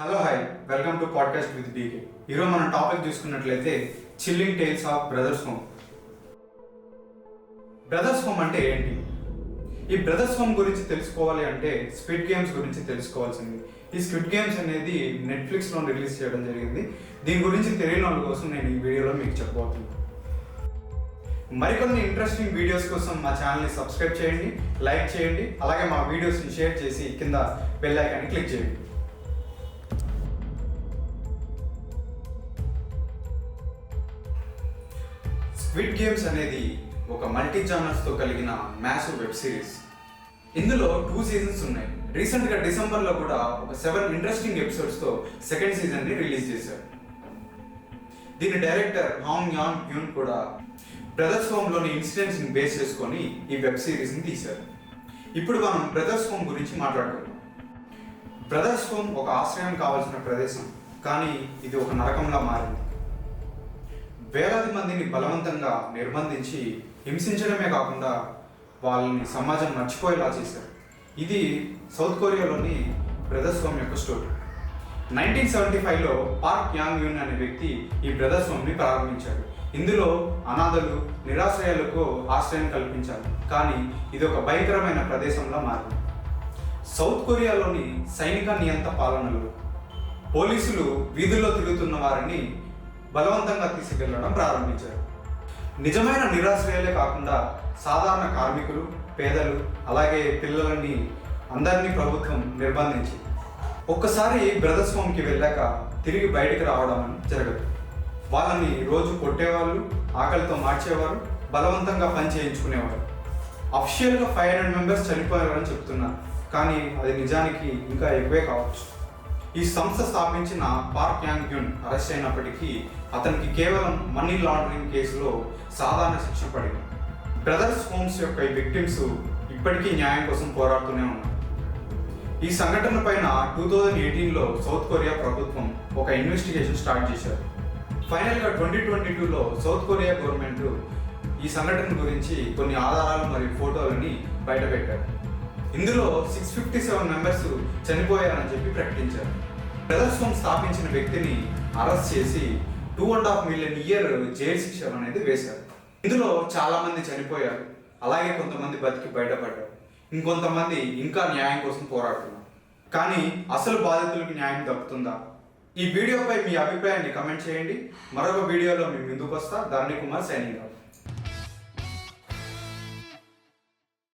Hello hi, welcome to podcast with BK. ఈరోజు మన topic చూసుకున్నట్లయితే chilling tales of brothers home. Brothers home అంటే ఏంటి? ఈ బ్రదర్స్ హోమ్ గురించి తెలుసుకోవాలి అంటే స్క్విడ్ గేమ్స్ గురించి తెలుసుకోవాల్సింది. ఈ స్క్విడ్ గేమ్స్ అనేది నెట్ఫ్లిక్స్లో రిలీజ్ చేయడం జరిగింది. దీని గురించి తెలియని వాళ్ళ కోసం నేను ఈ వీడియోలో మీకు చెప్పబోతున్నాను. మరికొన్ని ఇంట్రెస్టింగ్ వీడియోస్ కోసం మా ఛానల్ని సబ్స్క్రైబ్ చేయండి, లైక్ చేయండి, అలాగే మా వీడియోస్ని షేర్ చేసి కింద బెల్ ఐకాన్ని క్లిక్ చేయండి. స్క్విడ్ గేమ్స్ అనేది ఒక మల్టీ ఛానల్స్తో కలిగిన మ్యాసివ్ వెబ్ సిరీస్. ఇందులో 2 సీజన్స్ ఉన్నాయి. రీసెంట్గా డిసెంబర్లో కూడా ఒక 7 ఇంట్రెస్టింగ్ ఎపిసోడ్స్తో సెకండ్ సీజన్ని రిలీజ్ చేశారు. దీని డైరెక్టర్ హాంగ్ యాన్ హ్యూన్ కూడా బ్రదర్స్ హోమ్లోని ఇన్సిడెంట్స్ని బేస్ చేసుకొని ఈ వెబ్ సిరీస్ని తీశారు. ఇప్పుడు మనం బ్రదర్స్ హోమ్ గురించి మాట్లాడుకుందాం. బ్రదర్స్ హోమ్ ఒక ఆశ్రయం కావాల్సిన ప్రదేశం, కానీ ఇది ఒక నరకంలా మారింది. వేలాది మందిని బలవంతంగా నిర్బంధించి హింసించడమే కాకుండా వాళ్ళని సమాజం మర్చిపోయేలా చేశారు. ఇది సౌత్ కొరియాలోని బ్రదర్స్ హోమ్ యొక్క స్టోరీ. 1975లో పార్క్ యాంగ్ యూన్ అనే వ్యక్తి ఈ బ్రదర్స్ హోమ్ని ప్రారంభించాడు. ఇందులో అనాథలు, నిరాశ్రయాలకు ఆశ్రయం కల్పించారు. కానీ ఇది ఒక భయంకరమైన ప్రదేశంలా మారింది. సౌత్ కొరియాలోని సైనిక నియంత పాలనలు, పోలీసులు వీధుల్లో తిరుగుతున్న వారిని బలవంతంగా తీసుకెళ్లడం ప్రారంభించారు. నిజమైన నిరాశ్రయాలే కాకుండా సాధారణ కార్మికులు, పేదలు, అలాగే పిల్లలని అందరినీ ప్రభుత్వం నిర్బంధించి ఒక్కసారి బ్రదర్స్ హోమ్కి వెళ్ళాక తిరిగి బయటకు రావడం జరగదు. వాళ్ళని రోజు కొట్టేవాళ్ళు, ఆకలితో మార్చేవారు, బలవంతంగా పని చేయించుకునేవారు. అఫిషియల్గా 500 మెంబర్స్ చనిపోయారని చెప్తున్నారు, కానీ అది నిజానికి ఇంకా ఎక్కువే కావచ్చు. ఈ సంస్థ స్థాపించిన పార్క్ యాంగ్ హ్యూన్ అరెస్ట్ అయినప్పటికీ అతనికి కేవలం మనీ లాండరింగ్ కేసులో సాధారణ శిక్ష పడింది. బ్రదర్స్ హోమ్స్ యొక్క ఈ విక్టిమ్స్ ఇప్పటికీ న్యాయం కోసం పోరాడుతూనే ఉన్నారు. ఈ సంఘటన పైన 2018లో సౌత్ కొరియా ప్రభుత్వం ఒక ఇన్వెస్టిగేషన్ స్టార్ట్ చేశారు. ఫైనల్గా 2022లో సౌత్ కొరియా గవర్నమెంట్ ఈ సంఘటన గురించి కొన్ని ఆధారాలు మరియు ఫోటోలని బయటపెట్టారు. ఇందులో 657 మెంబర్స్ చనిపోయారని చెప్పి ప్రకటించారు. బ్రదర్స్ హోమ్ స్థాపించిన వ్యక్తిని అరెస్ట్ చేసి 2.5 మిలియన్ ఇయర్ జైలు శిక్ష అనేది వేశారు. ఇందులో చాలా మంది చనిపోయారు, అలాగే కొంతమంది బతికి బయటపడ్డారు, ఇంకొంతమంది ఇంకా న్యాయం కోసం పోరాడుతున్నారు. కానీ అసలు బాధితులకు న్యాయం దక్కుతుందా? ఈ వీడియోపై మీ అభిప్రాయాన్ని కమెంట్ చేయండి. మరొక వీడియోలో మీ ముందుకు వస్తా. ధరణి కుమార్ సైనింగ్ అవుట్.